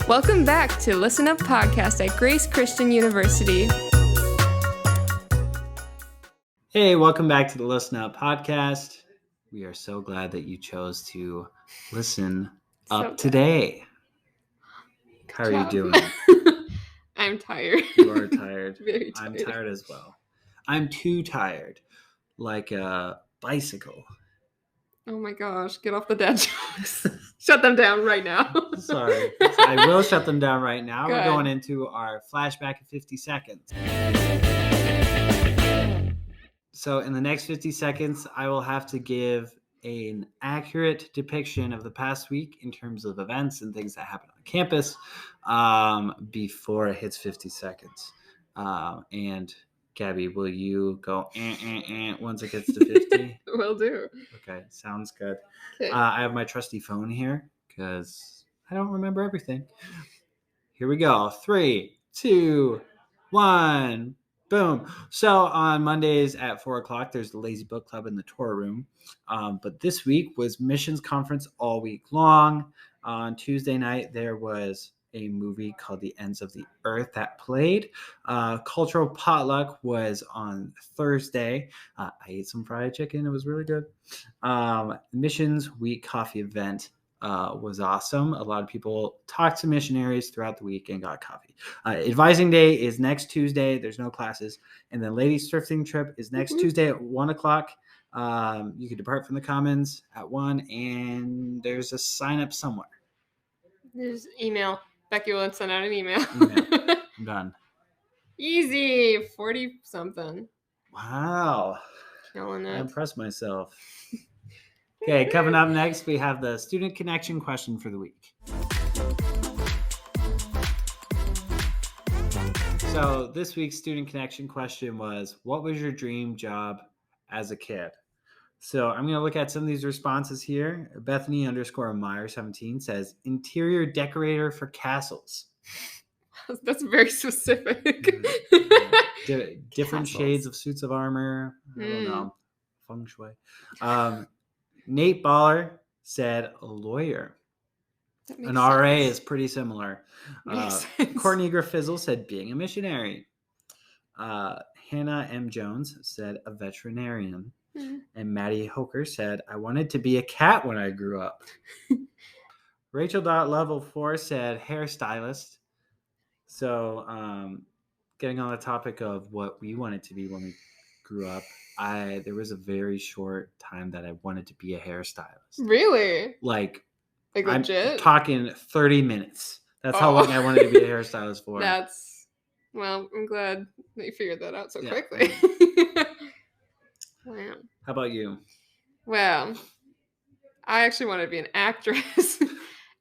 Welcome back to Listen Up Podcast at Grace Christian University. Hey, welcome back to the Listen Up Podcast. We are so glad that you chose to listen up today. How are you doing? I'm tired. You are tired. Very tired. I'm tired as well. I'm too tired. Like a bicycle. Oh my gosh, get off the dad jokes. Shut them down right now. Sorry. I will shut them down right now. Good. We're going into our flashback in 50 seconds. So in the next 50 seconds, I will have to give an accurate depiction of the past week in terms of events and things that happened on campus before it hits 50 seconds. And Gabby, will you go once it gets to 50? Will do. Okay, sounds good. Okay. I have my trusty phone here because I don't remember everything. Here we go. 3, 2, 1. Boom. So on Mondays at 4 o'clock, there's the Lazy Book Club in the tour room. But this week was missions conference all week long. On Tuesday night, there was a movie called The Ends of the Earth that played. Cultural potluck was on Thursday. I ate some fried chicken. It was really good. Missions week coffee event was awesome. A lot of people talked to missionaries throughout the week and got coffee. Advising day is next Tuesday. There's no classes. And then ladies thrifting trip is next Tuesday at 1 o'clock. You can depart from the commons at 1, and there's a sign up somewhere. There's email. Becky will send out an email. I'm done. Easy. 40 something. Wow. Killing it. I impressed myself. Okay, coming up next, we have the student connection question for the week. So this week's student connection question was, what was your dream job as a kid? So I'm going to look at some of these responses here. Bethany_Meyer17 says, interior decorator for castles. That's very specific. Different shades of suits of armor. I don't know. Feng shui. Nate Baller said a lawyer. An RA is pretty similar. Courtney Graffizzle said being a missionary. Hannah M. Jones said a veterinarian. And Maddie Hoker said, I wanted to be a cat when I grew up. Rachel.level4 said hairstylist. So getting on the topic of what we wanted to be when we grew up, there was a very short time that I wanted to be a hairstylist. Really? Like legit? I'm talking 30 minutes. That's how long I wanted to be a hairstylist for. Well, I'm glad that you figured that out so quickly. Wow. How about you? Well, I actually wanted to be an actress.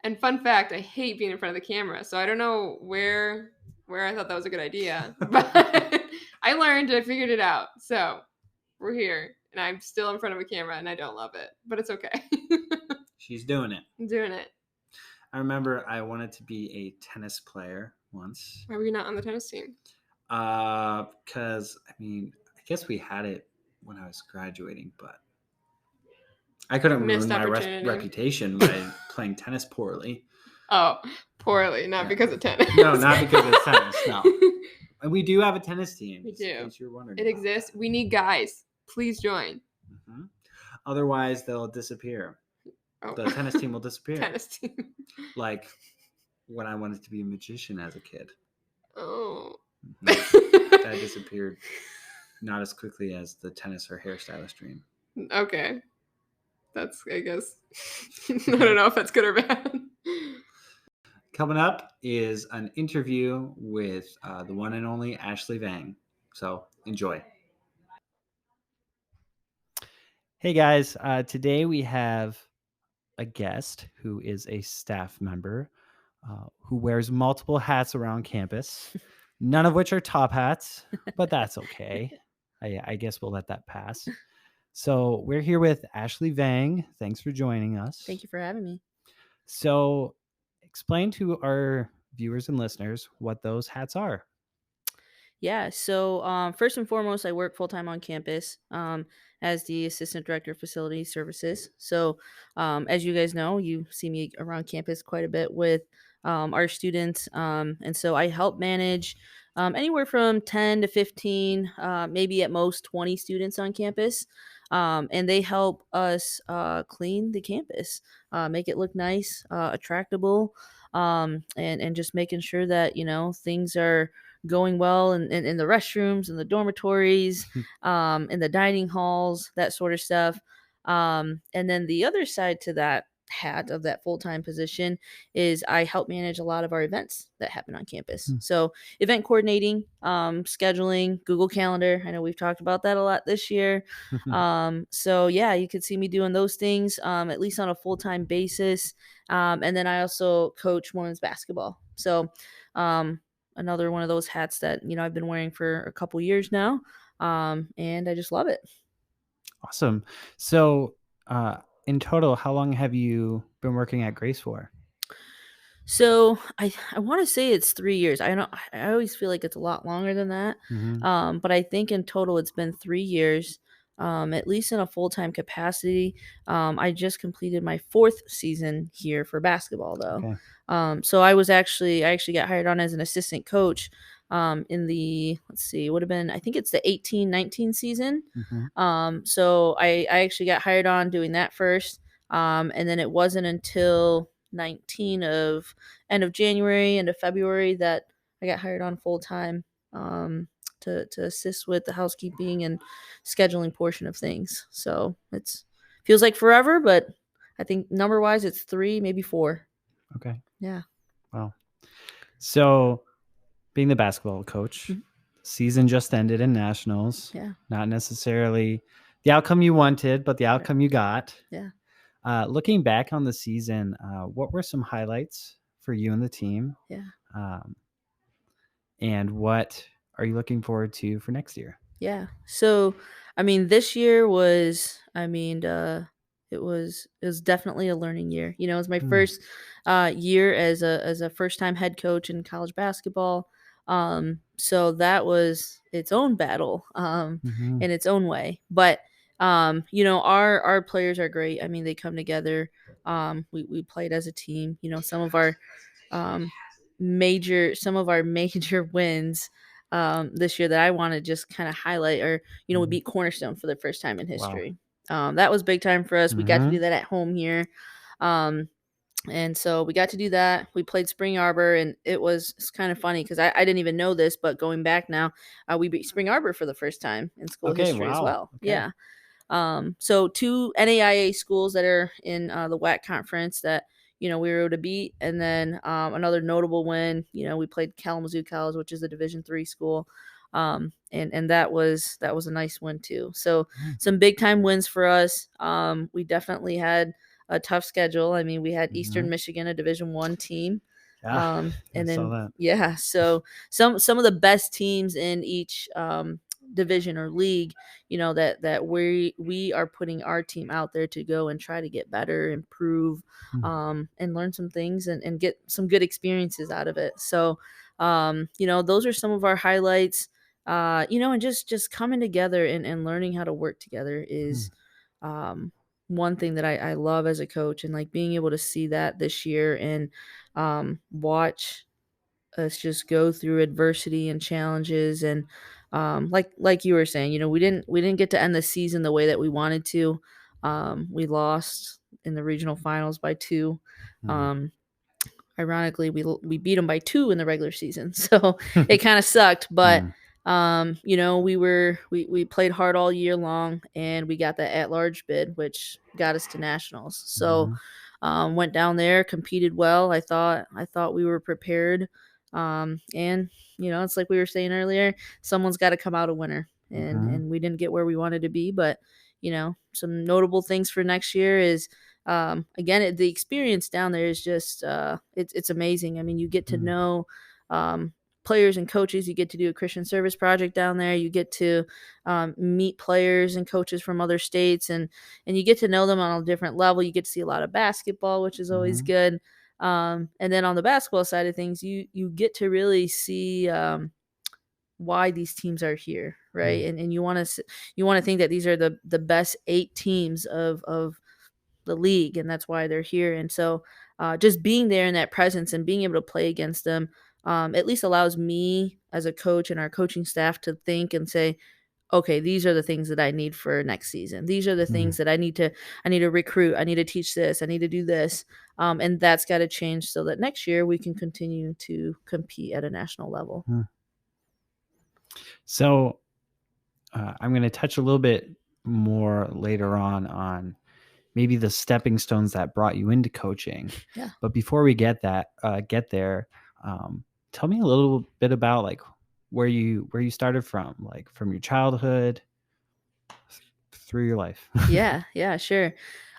And fun fact, I hate being in front of the camera. So I don't know where I thought that was a good idea. But I learned, I figured it out. So we're here. And I'm still in front of a camera and I don't love it. But it's okay. She's doing it. I'm doing it. I remember I wanted to be a tennis player once. Why were you not on the tennis team? Because, I guess we had it when I was graduating, but I couldn't ruin my reputation by playing tennis poorly. Oh, poorly, not because of tennis. No, not because of tennis, no. And we do have a tennis team. We do. You're wondering it exists. That. We need guys. Please join. Mm-hmm. Otherwise, they'll disappear. Oh. The tennis team will disappear. Tennis team. Like when I wanted to be a magician as a kid. Oh. Mm-hmm. That disappeared not as quickly as the tennis or hairstylist dream. Okay. That's, I guess, I don't know if that's good or bad. Coming up is an interview with the one and only Ashley Vang. So enjoy. Hey guys, today we have a guest who is a staff member who wears multiple hats around campus, none of which are top hats, but that's okay. I guess we'll let that pass. So we're here with Ashley Vang. Thanks for joining us. Thank you for having me. So explain to our viewers and listeners what those hats are. Yeah. So, first and foremost, I work full time on campus as the assistant director of facility services. So, as you guys know, you see me around campus quite a bit with our students. And so I help manage anywhere from 10 to 15, maybe at most 20 students on campus. And they help us clean the campus, make it look nice, attractable, and just making sure that, things are going well in the restrooms and the dormitories, in the dining halls, that sort of stuff. And then the other side to that hat of that full-time position is I help manage a lot of our events that happen on campus. Hmm. So event coordinating, scheduling, Google Calendar. I know we've talked about that a lot this year. So yeah, you could see me doing those things at least on a full-time basis. And then I also coach women's basketball. So um, another one of those hats that I've been wearing for a couple years now, and I just love it. Awesome. So, in total, how long have you been working at Grace for? So I want to say it's 3 years. I don't. I always feel like it's a lot longer than that, Hmm. but I think in total it's been 3 years, at least in a full time capacity. I just completed my fourth season here for basketball, though. Okay. So I actually got hired on as an assistant coach, in the, let's see, would have been, I think it's the 18-19 season. Hmm. So I actually got hired on doing that first. And then it wasn't until 19 of end of January, end of February that I got hired on full time, to assist with the housekeeping and scheduling portion of things. So it's feels like forever, but I think number wise it's 3, maybe 4. Okay. Yeah. Wow. So, being the basketball coach, Mhm. season just ended in nationals. Yeah. Not necessarily the outcome you wanted, but the Right. outcome you got. Yeah. Looking back on the season, what were some highlights for you and the team? Yeah. Um, and what are you looking forward to for next year? Yeah. So, I mean, this year was, it was definitely a learning year. It was my Mm, first year as a first time head coach in college basketball. So that was its own battle, mhm, in its own way. But our players are great. I mean, they come together. We played as a team. Um, some of our major wins this year that I want to just kind of highlight are, we mhm. beat Cornerstone for the first time in Wow. history. That was big time for us. We got to do Mhm, that at home here. Um, and so we got to do that. We played Spring Arbor, and it's kind of funny because I didn't even know this, but going back now, we beat Spring Arbor for the first time in school okay, history as wow, well. okay. Yeah. So two NAIA schools that are in the WAC conference that we were able to beat, and then another notable win. We played Kalamazoo College, which is a Division III school, and that was a nice win too. So Mm, some big time wins for us. We definitely had a tough schedule. I mean, we had Eastern mhm. Michigan, a Division I team, Yeah, I and saw then that. yeah, so some of the best teams in each division or league, that we are putting our team out there to go and try to get better, improve, Mm, and learn some things and get some good experiences out of it. So those are some of our highlights. And just coming together and learning how to work together mm, is one thing that I love as a coach, and like being able to see that this year and watch us just go through adversity and challenges. And like you were saying, we didn't get to end the season the way that we wanted to. We lost in the regional finals by 2. mm, um Ironically, we beat them by 2 in the regular season, so it kind of sucked. But mm, we played hard all year long, and we got that at large bid, which got us to nationals. So mhm, went down there, competed well. I thought we were prepared, and it's like we were saying earlier, someone's got to come out a winner, and mhm, we didn't get where we wanted to be. But some notable things for next year is, again, the experience down there is just it's amazing. I mean, you get to mm, know um, players and coaches. You get to do a Christian service project down there. You get to meet players and coaches from other states, and you get to know them on a different level. You get to see a lot of basketball, which is always mhm, good. And then on the basketball side of things, you get to really see why these teams are here, right? And you want to think that these are the best 8 teams of the league, and that's why they're here. And so just being there in that presence and being able to play against them at least allows me as a coach and our coaching staff to think and say, okay, these are the things that I need for next season. These are the things that I need to recruit. I need to teach this. I need to do this. And that's got to change so that next year we can continue to compete at a national level. So I'm going to touch a little bit more later on maybe the stepping stones that brought you into coaching. Yeah. But before we get there, tell me a little bit about like where you started from, like from your childhood through your life. Yeah, sure.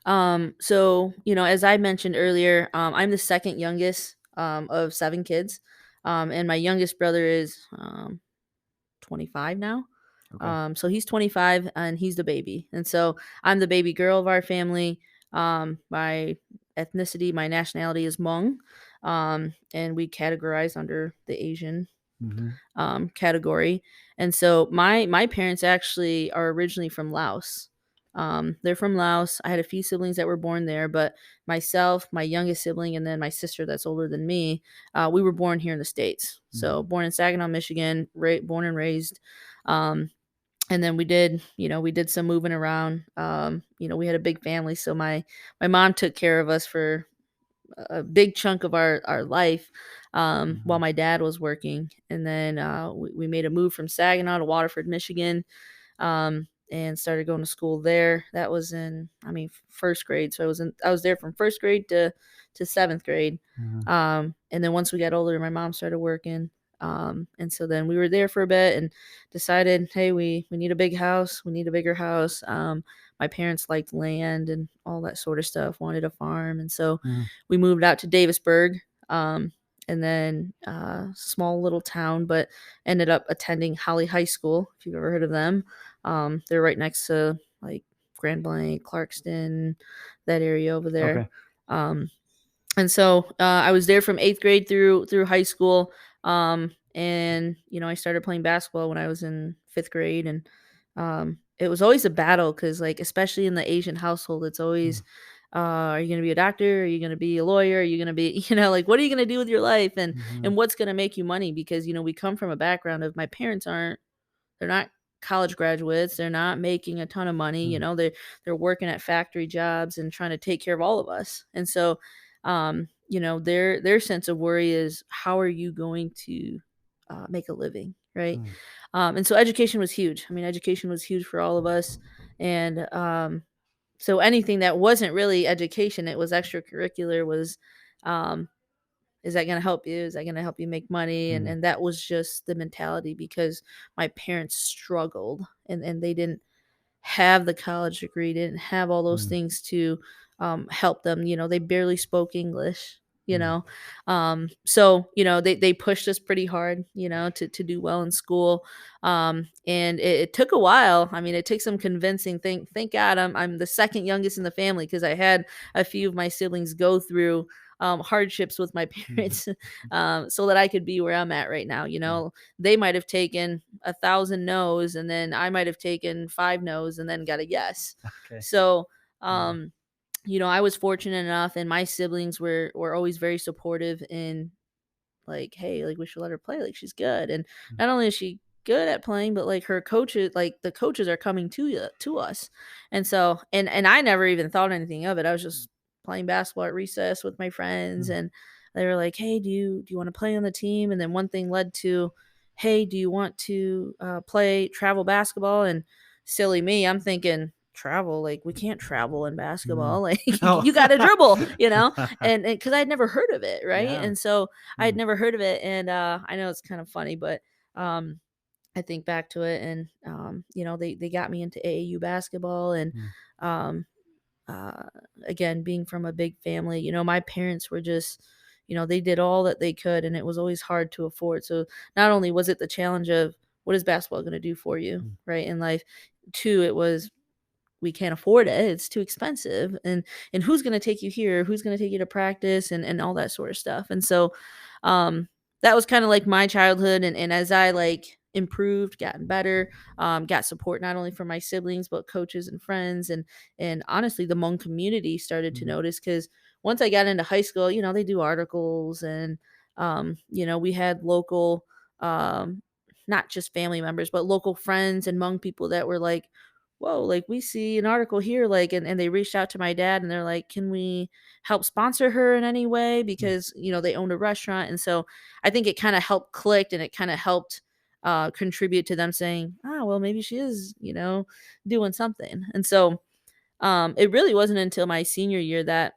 So, as I mentioned earlier, I'm the second youngest of 7 kids. And my youngest brother is 25 now. Okay. So he's 25 and he's the baby. And so I'm the baby girl of our family. My ethnicity, my nationality is Hmong. And we categorize under the Asian category. And so my parents actually are originally from Laos. They're from Laos. I had a few siblings that were born there, but myself, my youngest sibling, and then my sister that's older than me, we were born here in the States. So born in Saginaw, Michigan, born and raised. And then we did some moving around. We had a big family, so my mom took care of us for a big chunk of our life while my dad was working. And then we made a move from Saginaw to Waterford, Michigan, and started going to school there. That was in, first grade. So I was there from first grade to 7th grade. And then once we got older, my mom started working. And so then we were there for a bit and decided, hey, we need a big house. We need a bigger house. My parents liked land and all that sort of stuff, wanted a farm. And so we moved out to Davisburg, and then small little town, but ended up attending Holly High School, if you've ever heard of them. They're right next to like Grand Blanc, Clarkston, that area over there. Okay. And so I was there from 8th grade through high school. And, I started playing basketball when I was in 5th grade. And it was always a battle because, like, especially in the Asian household, it's always, are you going to be a doctor? Are you going to be a lawyer? Are you going to be, like, what are you going to do with your life? And what's going to make you money? Because, we come from a background of my parents they're not college graduates. They're not making a ton of money. They're working at factory jobs and trying to take care of all of us. And so, their sense of worry is, how are you going to make a living, right? And so education was huge. Education was huge for all of us. And so anything that wasn't really education, it was extracurricular, was is that going to help you? Is that going to help you make money? And that was just the mentality, because my parents struggled and they didn't have the college degree, didn't have all those things to help them. They barely spoke English, so, they pushed us pretty hard, to do well in school. And it took a while. It took some convincing. Thank God I'm the second youngest in the family, because I had a few of my siblings go through hardships with my parents so that I could be where I'm at right now. They might have taken 1,000 no's, and then I might have taken 5 no's and then got a yes. Okay. So, I was fortunate enough, and my siblings were always very supportive in, like, hey, like, we should let her play. Like, she's good. And not only is she good at playing, but like her coaches, like the coaches are coming to us. And so, and I never even thought anything of it. I was just playing basketball at recess with my friends, and they were like, hey, do you want to play on the team? And then one thing led to, hey, do you want to play travel basketball? And silly me, I'm thinking, travel, like, we can't travel in basketball. Like, you got to dribble, and because I'd never heard of it, right? Yeah. And so I'd never heard of it. And I know it's kind of funny, but I think back to it, and they got me into AAU basketball. And again, being from a big family, my parents were just, they did all that they could, and it was always hard to afford. So not only was it the challenge of, what is basketball going to do for you, right, in life? 2, it was, we can't afford it. It's too expensive. And who's going to take you here? Who's going to take you to practice and all that sort of stuff. And so that was kind of like my childhood. And as I, like, improved, gotten better, got support not only from my siblings but coaches and friends, and honestly the Hmong community started to notice, because once I got into high school, they do articles, and we had local, um, not just family members, but local friends and Hmong people that were like, whoa, like we see an article here, like, and they reached out to my dad and they're like, can we help sponsor her in any way? Because, they owned a restaurant. And so I think it kind of helped clicked, and it kind of helped contribute to them saying, well, maybe she is, doing something. And so it really wasn't until my senior year that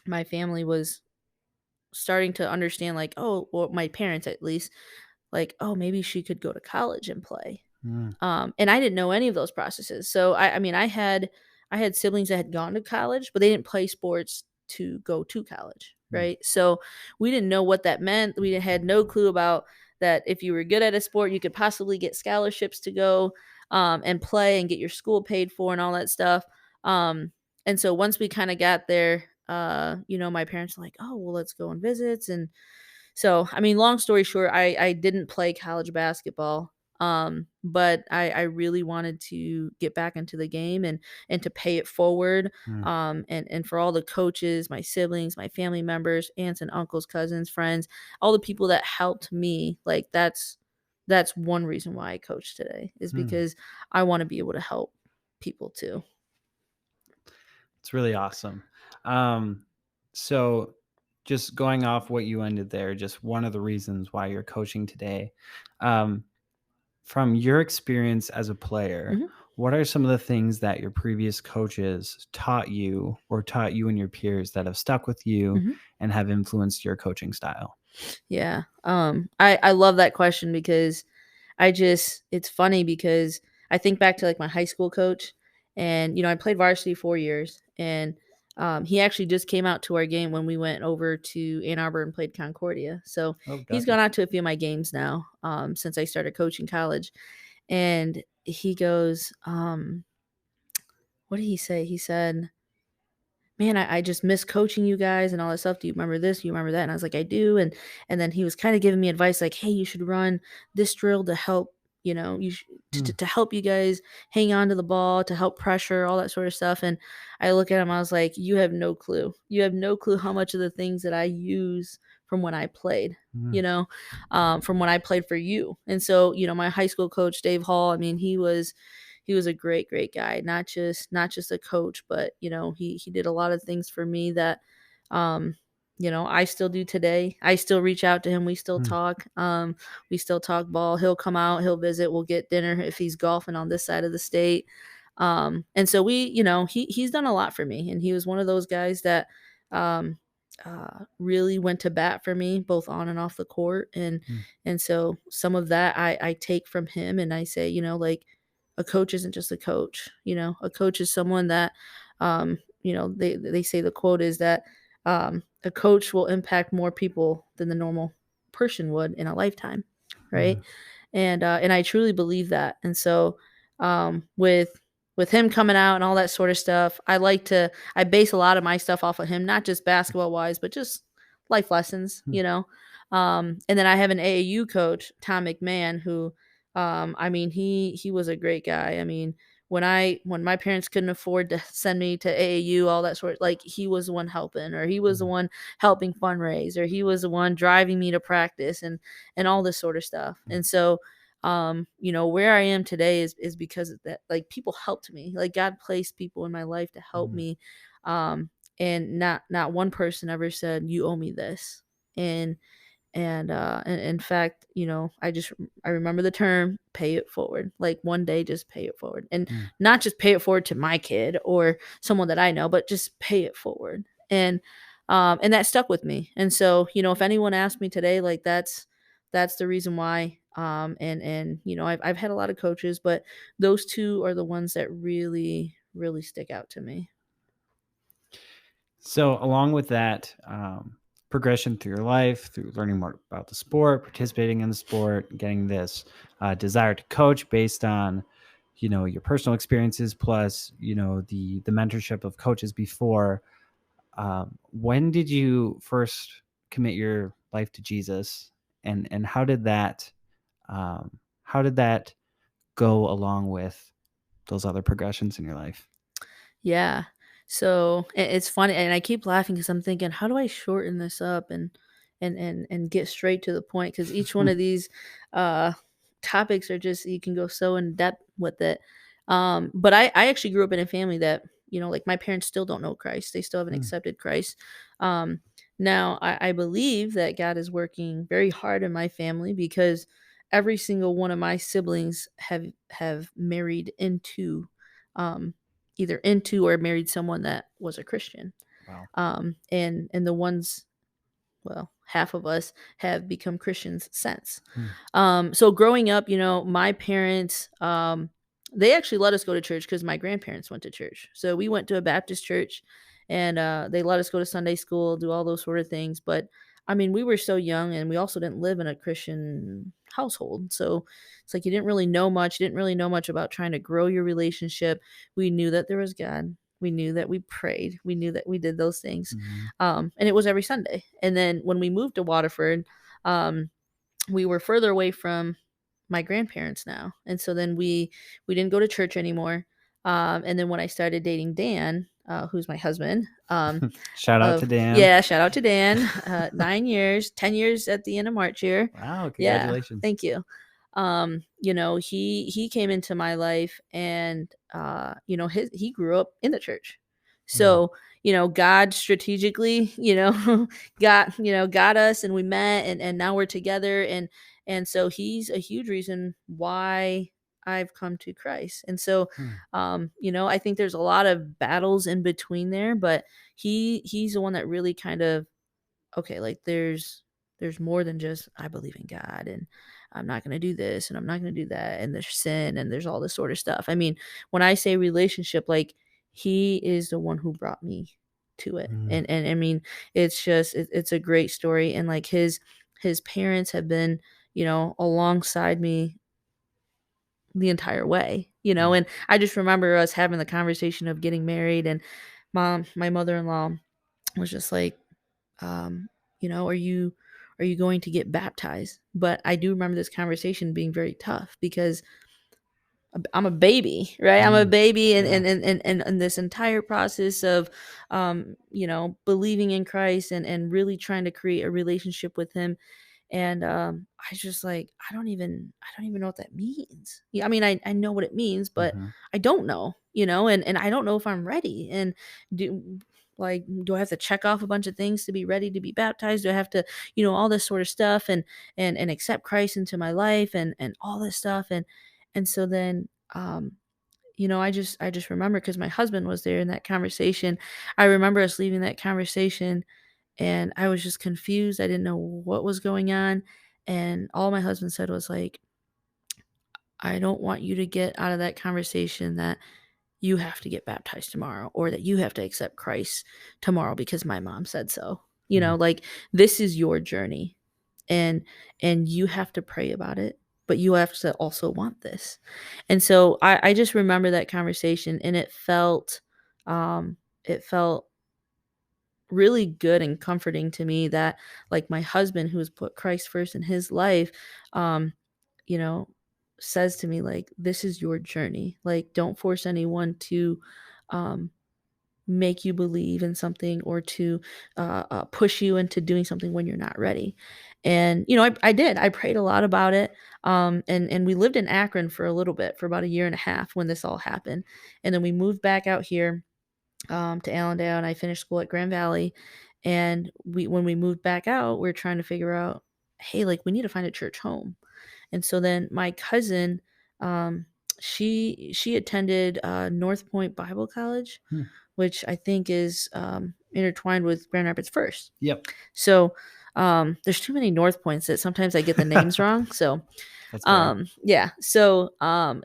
my family was starting to understand, like, oh, well, my parents at least, like, oh, maybe she could go to college and play. Mm. And I didn't know any of those processes. So I mean, I had siblings that had gone to college, but they didn't play sports to go to college, right? So we didn't know what that meant. We had no clue about that. If you were good at a sport, you could possibly get scholarships to go and play and get your school paid for and all that stuff. And so once we kind of got there, my parents were like, oh, well, let's go on visits. And so, I mean, long story short, I didn't play college basketball, but I really wanted to get back into the game and to pay it forward. And for all the coaches, my siblings, my family members, aunts and uncles, cousins, friends, all the people that helped me, like that's one reason why I coach today, is because I want to be able to help people too. It's really awesome. So just going off what you ended there, just one of the reasons why you're coaching today. From your experience as a player, what are some of the things that your previous coaches taught you or taught you and your peers that have stuck with you and have influenced your coaching style? Yeah. I love that question, because it's funny because I think back to like my high school coach, and I played varsity 4 years, and he actually just came out to our game when we went over to Ann Arbor and played Concordia. So he's gone out to a few of my games now, since I started coaching college. And he goes, what did he say? He said, man, I just miss coaching you guys and all that stuff. Do you remember this? Do you remember that? And I was like, I do. And then he was kind of giving me advice, like, hey, you should run this drill to help, to help you guys hang on to the ball, to help pressure, all that sort of stuff. And I look at him, I was like, you have no clue. You have no clue how much of the things that I use from when I played, from when I played for you. And so, my high school coach, Dave Hall, I mean, he was a great, great guy, not just a coach, but he did a lot of things for me that I still do today. I still reach out to him. We still talk. We still talk ball. He'll come out, he'll visit, we'll get dinner if he's golfing on this side of the state. And so he's done a lot for me, and he was one of those guys that really went to bat for me both on and off the court. And so some of that I take from him, and I say, like, a coach isn't just a coach. A coach is someone that, they say the quote is that a coach will impact more people than the normal person would in a lifetime, right? And I truly believe that. And so with him coming out and all that sort of stuff, I base a lot of my stuff off of him, not just basketball wise, but just life lessons, And then I have an AAU coach, Tom McMahon, who I mean, he was a great guy. I mean, when my parents couldn't afford to send me to AAU, all that sort, like, he was the one helping, or he was the one helping fundraise, or he was the one driving me to practice and all this sort of stuff. And so where I am today is because of that. Like, people helped me. Like, God placed people in my life to help me. And not one person ever said, you owe me this. And in fact, I remember the term, pay it forward. Like, one day, just pay it forward, and not just pay it forward to my kid or someone that I know, but just pay it forward. And that stuck with me. And so, if anyone asked me today, like, that's the reason why. And I've had a lot of coaches, but those two are the ones that really, really stick out to me. So along with that progression through your life, through learning more about the sport, participating in the sport, getting this desire to coach based on, your personal experiences, plus, the mentorship of coaches before, when did you first commit your life to Jesus, and how did that how did that go along with those other progressions in your life? Yeah. So it's funny, and I keep laughing because I'm thinking, how do I shorten this up and get straight to the point? Because each one of these uh, topics are just, you can go so in depth with it. But I actually grew up in a family that, like my parents still don't know Christ. They still haven't Hmm. accepted Christ. Um, Now I believe that God is working very hard in my family because every single one of my siblings have married into um either into or married someone that was a Christian. Wow. And the ones, well, half of us have become Christians since. Hmm. So growing up, my parents, they actually let us go to church because my grandparents went to church. So we went to a Baptist church, and they let us go to Sunday school, do all those sort of things. But I mean, we were so young, and we also didn't live in a Christian household. So it's like you didn't really know much. You didn't really know much about trying to grow your relationship. We knew that there was God. We knew that we prayed. We knew that we did those things. Mhm. And it was every Sunday. And then when we moved to Waterford, um, we were further away from my grandparents now, and so then we didn't go to church anymore. And then when I started dating Dan, who's my husband, Shout out to of Dan. yeah, shout out to Dan, 9 years, 10 years at the end of March here. Wow, Yeah, congratulations. thank you. He came into my life, and he grew up in the church. Mm. So, God strategically, got us, and we met, and now we're together, and so he's a huge reason why I've come to Christ. And so, Hmm. I think there's a lot of battles in between there, but he's the one that really kind of, okay, like there's more than just I believe in God, and I'm not going to do this, and I'm not going to do that, and there's sin, and there's all this sort of stuff. I mean, when I say relationship, like he is the one who brought me to it. Mm. And I mean, it's a great story, and like his parents have been, alongside me the entire way, Mm. and I just remember us having the conversation of getting married, and my mother-in-law was just like, are you going to get baptized? But I do remember this conversation being very tough because I'm a baby, right? I'm a Mm. baby, and Yeah. and this entire process of believing in Christ, and really trying to create a relationship with him. And I just like, I don't even know what that means. Yeah, I mean, I know what it means, but Mhm. I don't know, and I don't know if I'm ready. And do I have to check off a bunch of things to be ready to be baptized? Do I have to, all this sort of stuff, and accept Christ into my life, and all this stuff. And so then I just remember, because my husband was there in that conversation. I remember us leaving that conversation, and I was just confused. I didn't know what was going on. And all my husband said was like, I don't want you to get out of that conversation that you have to get baptized tomorrow, or that you have to accept Christ tomorrow because my mom said so. Mm. Like, this is your journey, and you have to pray about it, but you have to also want this. And so I just remember that conversation, and it felt really good and comforting to me that, like, my husband, who has put Christ first in his life, um you know says to me, like, this is your journey, like, don't force anyone to um make you believe in something, or to push you into doing something when you're not ready. And I did. I prayed a lot about it. And we lived in Akron for a little bit, for about a year and a half, when this all happened. And then we moved back out here, to Allendale, and I finished school at Grand Valley. And when we moved back out, we are trying to figure out, hey, like, we need to find a church home. And so then my cousin, um, she attended North Point Bible College, Hmm. which I think is intertwined with Grand Rapids First. Yep. So there's too many North Points that sometimes I get the names wrong. So That's fair. yeah. So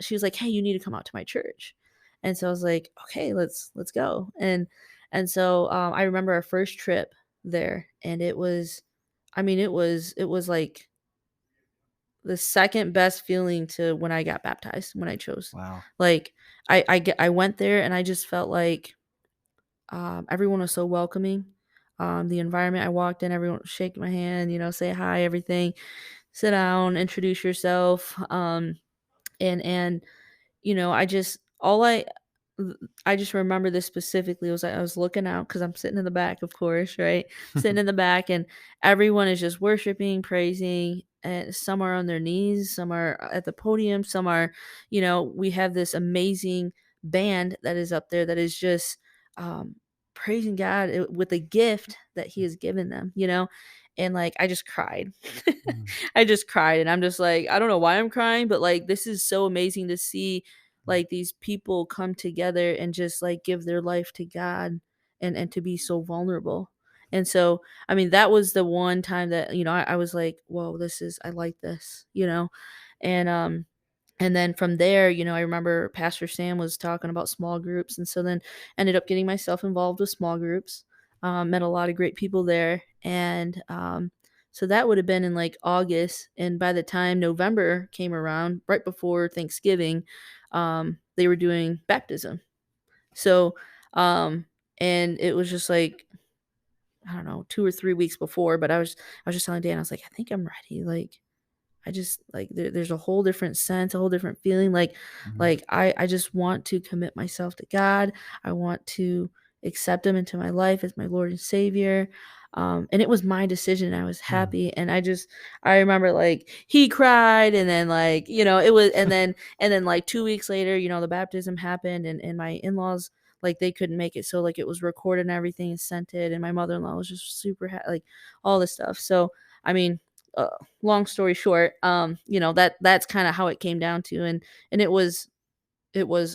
she was like, hey, you need to come out to my church. And so I was like, okay, let's go. And so I remember our first trip there, and it was, I mean, it was like the second best feeling to when I got baptized, when I chose. Wow. Like, I went there, and I just felt like everyone was so welcoming. The environment I walked in, everyone would shake my hand, say hi, everything. sit down, introduce yourself, and I just I just remember this specifically. It was like I was looking out because I'm sitting in the back, of course, right? Sitting in the back, and everyone is just worshiping, praising. And some are on their knees, some are at the podium, some are, we have this amazing band that is up there that is just um, praising God with the gift that He has given them, And like, I just cried. Mm, I just cried. And I'm just like, I don't know why I'm crying, but like, this is so amazing to see like these people come together and just like give their life to God and to be so vulnerable. And so, I mean, that was the one time that, I was like, whoa, I like this, and, and then from there, I remember Pastor Sam was talking about small groups. And so then ended up getting myself involved with small groups, met a lot of great people there. And, so that would have been in like August. And by the time November came around, right before Thanksgiving, they were doing baptism. So, um, and it was just like, I don't know, 2 or 3 weeks before, but I was just telling Dan, I was like, I think I'm ready. Like, I just like there's a whole different sense, a whole different feeling. Like, mhm, I just want to commit myself to God. I want to accept Him into my life as my Lord and Savior. And it was my decision. I was mm. happy, and I remember like he cried, and then like it was, and then like 2 weeks later, the baptism happened, and my in-laws like they couldn't make it, so like it was recorded and everything and sent it, and my mother-in-law was just super like all this stuff. So I mean, uh, long story short, that's kind of how it came down to, and it was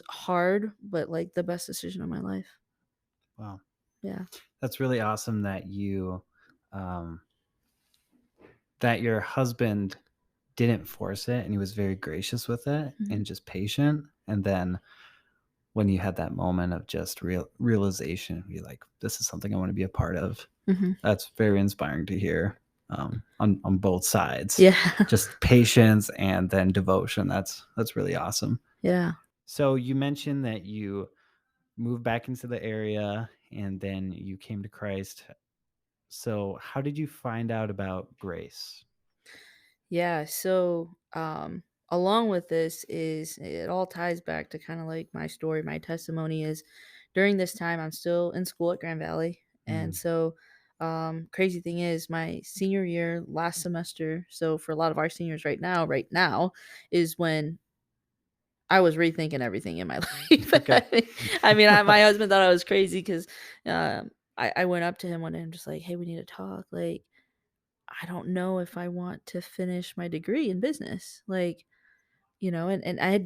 hard, but like the best decision of my life. Wow. Yeah. That's really awesome that um, that your husband didn't force it and he was very gracious with it Mhm. and just patient. And then when you had that moment of just realization, you're like, this is something I want to be a part of. Mhm. That's very inspiring to hear on both sides. Yeah. Just patience and then devotion. That's really awesome. Yeah. So you mentioned that you moved back into the area and then you came to Christ. So how did you find out about grace? Yeah. So, along with this is it all ties back to kind of like my story, my testimony is during this time I'm still in school at Grand Valley. And Mm, so, crazy thing is my senior year last semester. So for a lot of our seniors right now is when I was rethinking everything in my life. okay. I mean, my husband thought I was crazy because I went up to him one day and just like, hey, we need to talk. Like, I don't know if I want to finish my degree in business. Like, and I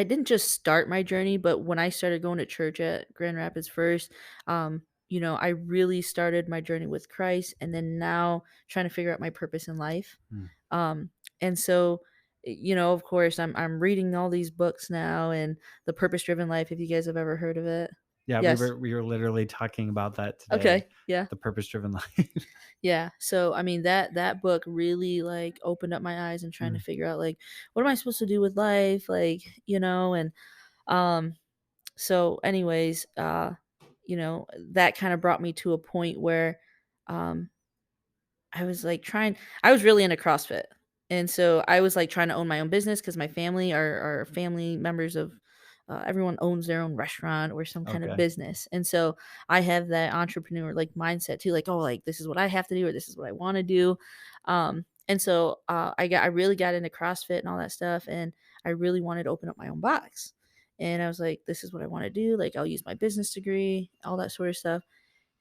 didn't just start my journey, but when I started going to church at Grand Rapids first, I really started my journey with Christ, and then now trying to figure out my purpose in life. Mm. Um, and so, of course, I'm reading all these books now, and the Purpose Driven Life. If you guys have ever heard of it, Yeah, yes. we were literally talking about that today. Okay, yeah. The purpose driven life. Yeah. So I mean that book really like opened up my eyes and trying to Mm, figure out like what am I supposed to do with life, like, and um so anyways, that kind of brought me to a point where um I was like I was really into CrossFit. And so I was like trying to own my own business because my family are family members of everyone owns their own restaurant or some kind of okay. business. And so I have that entrepreneur like mindset too, like, oh, like this is what I have to do or this is what I want to do. And so I really got into CrossFit and all that stuff. And I really wanted to open up my own box. And I was like, this is what I want to do. Like, I'll use my business degree, all that sort of stuff.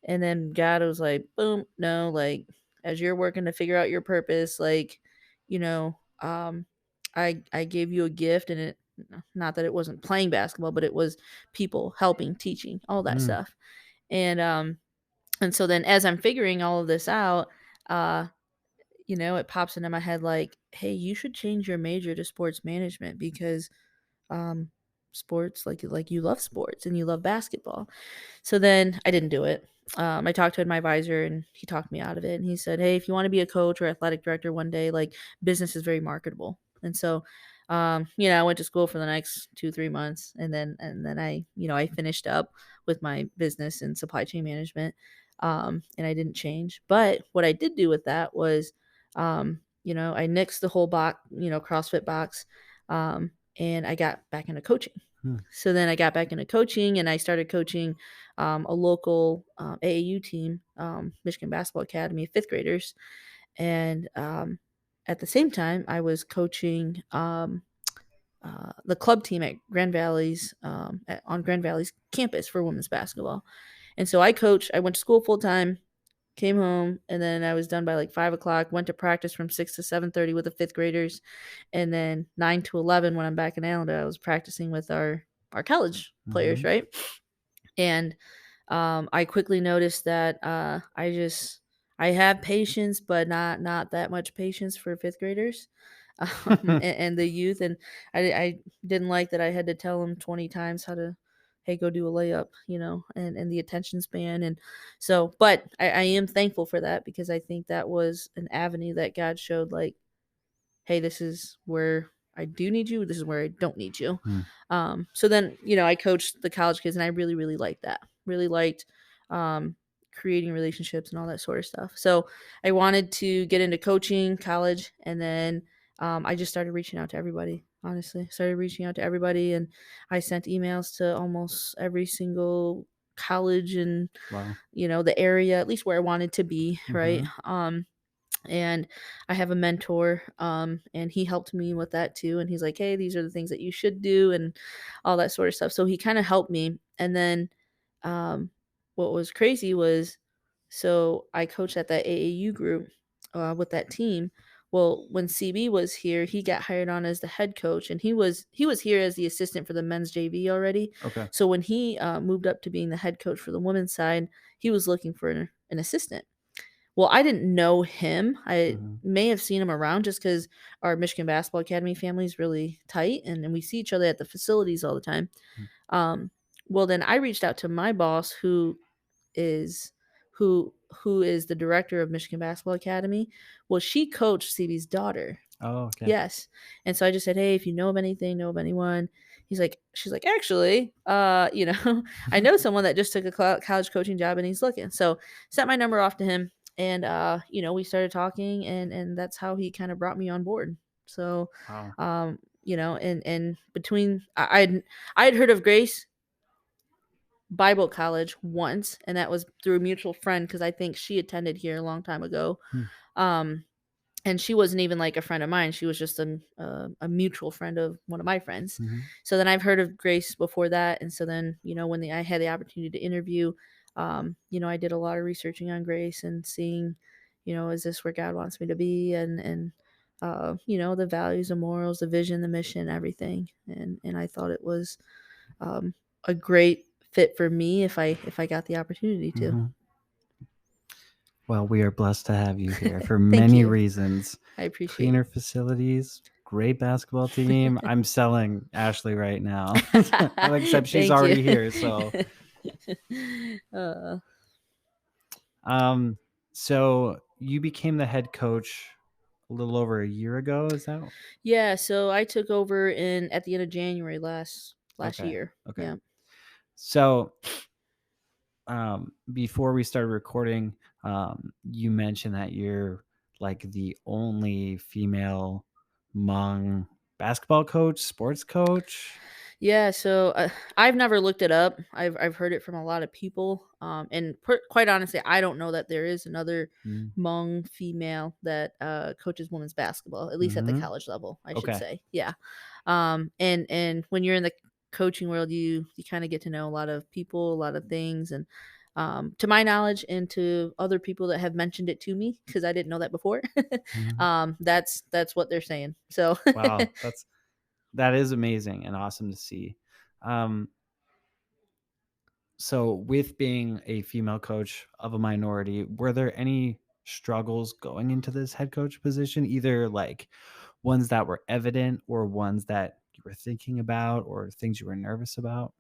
And then God was like, boom, no, like as you're working to figure out your purpose, like, you know, um, I gave you a gift and it not that it wasn't playing basketball, but it was people helping, teaching, all that Mm, stuff. And so then as I'm figuring all of this out, uh, it pops into my head like, hey, you should change your major to sports management because um sports like you love sports and you love basketball. So then I didn't do it. I talked to my advisor and he talked me out of it. And he said, hey, if you want to be a coach or athletic director one day, like business is very marketable. And so, I went to school for the next 2, 3 months, and then I finished up with my business and supply chain management, and I didn't change. But what I did do with that was, I nixed the whole box, CrossFit box, and I got back into coaching. Hmm. So then I got back into coaching, and I started coaching a local AAU team, Michigan Basketball Academy, fifth graders. And at the same time, I was coaching the club team at Grand Valley's on Grand Valley's campus for women's basketball. And so I went to school full time, came home, and then I was done by like 5 o'clock. Went to practice from 6 to 7:30 with the fifth graders, and then 9 to 11 when I'm back in Allendale, I was practicing with our college players, right? And I quickly noticed that I have patience, but not that much patience for fifth graders. And the youth, and I didn't like that I had to tell them 20 times how to, hey, go do a layup, and the attention span. And so, but I am thankful for that, because I think that was an avenue that God showed, like, hey, this is where I do need you, this is where I don't need you. So then, I coached the college kids, and I really, really liked that. Really liked creating relationships and all that sort of stuff. So I wanted to get into coaching college, and then I just started reaching out to everybody. Honestly, started reaching out to everybody, and I sent emails to almost every single college in Wow. the area, at least where I wanted to be, right? And I have a mentor, and he helped me with that too. And he's like, hey, these are the things that you should do, and all that sort of stuff. So he kind of helped me. And then what was crazy was, so I coached at that AAU group with that team. Well, when CB was here, he got hired on as the head coach, and he was here as the assistant for the men's JV already. Okay. So when he moved up to being the head coach for the women's side, he was looking for an assistant. Well, I didn't know him. I may have seen him around, just because our Michigan Basketball Academy family is really tight, and we see each other at the facilities all the time. Well, then I reached out to my boss, is who is the director of Michigan Basketball Academy. Well, she coached CB's daughter. Oh, okay. Yes. And so I just said, hey, if you know of anything, know of anyone. She's like, actually, I know someone that just took a college coaching job, and he's looking. So sent my number off to him, and we started talking, and that's how he kind of brought me on board. So Wow. and between I'd heard of Grace Bible College once, and that was through a mutual friend, because I think she attended here a long time ago. And she wasn't even like a friend of mine. She was just a mutual friend of one of my friends. So then I've heard of Grace before that. And so then, when I had the opportunity to interview, I did a lot of researching on Grace, and seeing, is this where God wants me to be? And the values, the morals, the vision, the mission, everything. And I thought it was a great fit for me if I got the opportunity to. Well, we are blessed to have you here for Thank many you. reasons. I appreciate Cleaner it. facilities, great basketball team. I'm selling Ashley right now. Except she's Thank already you. here. So, so you became the head coach a little over a year ago, is that? Yeah, so I took over at the end of January last Okay. year. Okay. Yeah. So, before we started recording, you mentioned that you're like the only female Hmong basketball coach, sports coach. Yeah, so I've never looked it up. I've heard it from a lot of people, and quite honestly, I don't know that there is another Hmong female that coaches women's basketball, at least at the college level, I should say. Yeah, and when you're in the coaching world, you kind of get to know a lot of people, a lot of things, and to my knowledge, and to other people that have mentioned it to me, because I didn't know that before, that's what they're saying. So Wow, that is amazing and awesome to see. So with being a female coach of a minority, were there any struggles going into this head coach position, either like ones that were evident or ones that you were thinking about or things you were nervous about?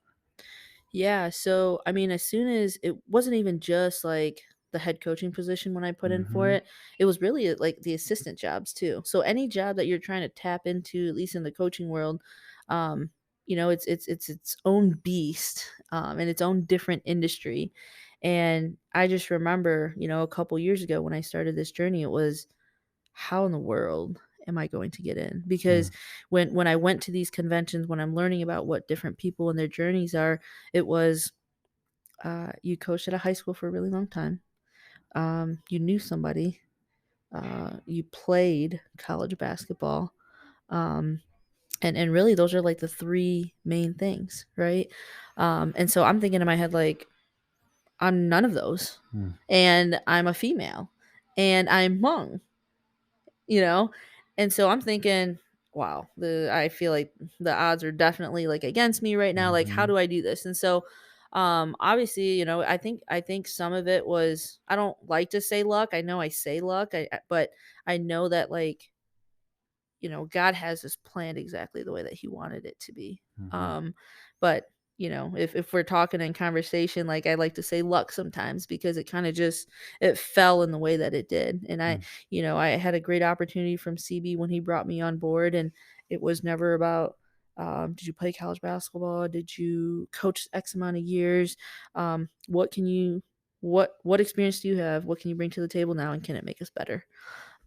Yeah, so I mean, as soon as it wasn't even just like the head coaching position when I put in for it, it was really like the assistant jobs too. So any job that you're trying to tap into, at least in the coaching world, it's its own beast, and its own different industry. And I just remember, a couple years ago when I started this journey, it was how in the world am I going to get in? Because when I went to these conventions, when I'm learning about what different people and their journeys are, it was you coached at a high school for a really long time. You knew somebody. You played college basketball. And really those are like the three main things, right? And so I'm thinking in my head, like, I'm none of those. And I'm a female and I'm Hmong, you know? And so I'm thinking, wow, I feel like the odds are definitely like against me right now. Like, how do I do this? And so obviously, you know, I think some of it was, I don't like to say luck. I know I say luck, but I know that, like, you know, God has this planned exactly the way that he wanted it to be. But you know, if we're talking in conversation, like, I like to say luck sometimes, because it kind of just, it fell in the way that it did. And you know, I had a great opportunity from CB when he brought me on board, and it was never about, did you play college basketball? Did you coach X amount of years? What can you, what experience do you have? What can you bring to the table now? And can it make us better?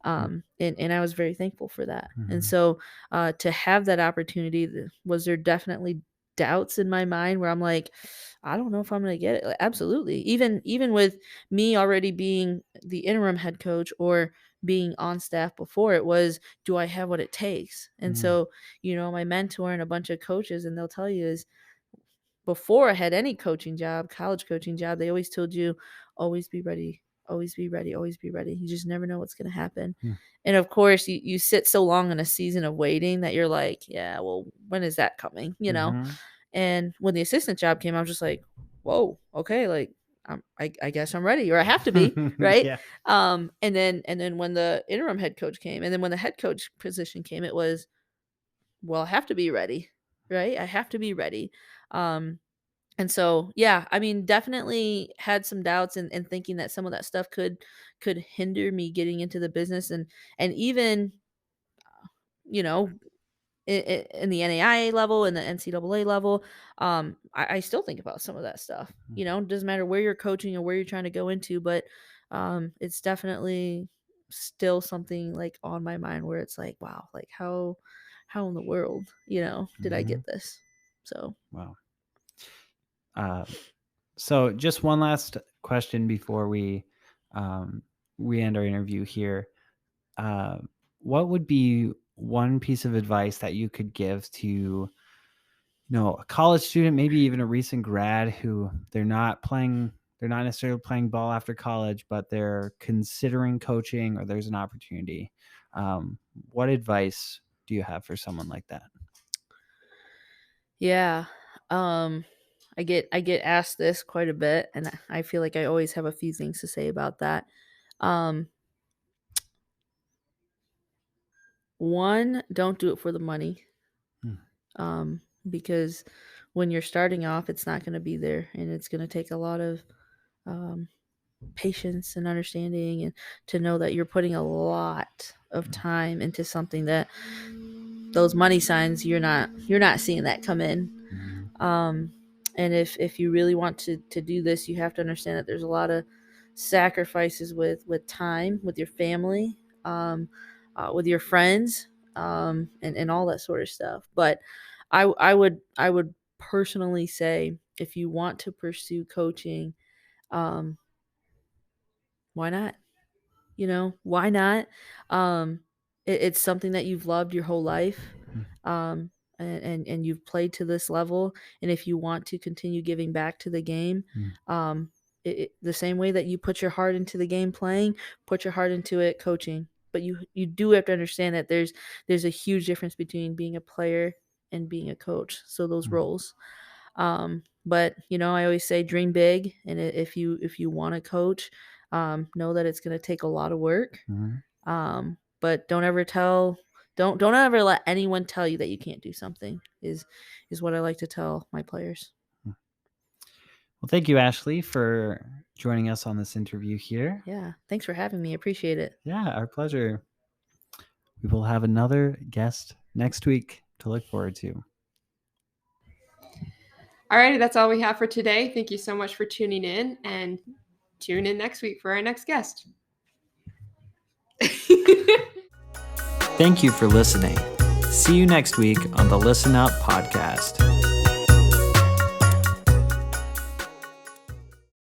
And I was very thankful for that. And so to have that opportunity, was there definitely doubts in my mind where I'm like, I don't know if I'm going to get it? Like, absolutely. Even with me already being the interim head coach or being on staff before, it was, do I have what it takes? And so, you know, my mentor and a bunch of coaches, and they'll tell you, is before I had any coaching job, college coaching job, they always told you, always be ready, always be ready, always be ready. You just never know what's going to happen. And of course, you sit so long in a season of waiting that you're like, yeah, well, when is that coming? You know? And when the assistant job came, I was just like, whoa, okay, like, I guess I'm ready, or I have to be, right? Yeah. And then when the interim head coach came, and then when the head coach position came, it was, well, I have to be ready, right? I have to be ready. And so, yeah, I mean, definitely had some doubts, and thinking that some of that stuff could hinder me getting into the business, and even, you know, in the NAIA level and the NCAA level, I still think about some of that stuff. You know, it doesn't matter where you're coaching or where you're trying to go into, but it's definitely still something like on my mind where it's like, wow, like, how in the world, you know, did I get this? So Wow. So just one last question before we end our interview here. What would be one piece of advice that you could give to, you know, a college student, maybe even a recent grad, who they're not necessarily playing ball after college, but they're considering coaching, or there's an opportunity? What advice do you have for someone like that? yeah, I get asked this quite a bit, and I feel like I always have a few things to say about that. One, don't do it for the money. Because when you're starting off, it's not going to be there, and it's going to take a lot of patience and understanding, and to know that you're putting a lot of time into something that those money signs, you're not seeing that come in. And if you really want to do this, you have to understand that there's a lot of sacrifices with time, with your family, with your friends, and all that sort of stuff. But I would personally say, if you want to pursue coaching, why not? You know, why not? It's something that you've loved your whole life. And you've played to this level, and if you want to continue giving back to the game, the same way that you put your heart into the game playing, put your heart into it coaching. But you do have to understand that there's a huge difference between being a player and being a coach, so those roles. But you know, I always say, dream big, and if you want to coach, know that it's going to take a lot of work. But don't ever let anyone tell you that you can't do something, is what I like to tell my players. Well, thank you, Ashley, for joining us on this interview here. Yeah, thanks for having me. Appreciate it. Yeah, our pleasure. We will have another guest next week to look forward to. Alrighty, that's all we have for today. Thank you so much for tuning in, and tune in next week for our next guest. Thank you for listening. See you next week on the Listen Up podcast.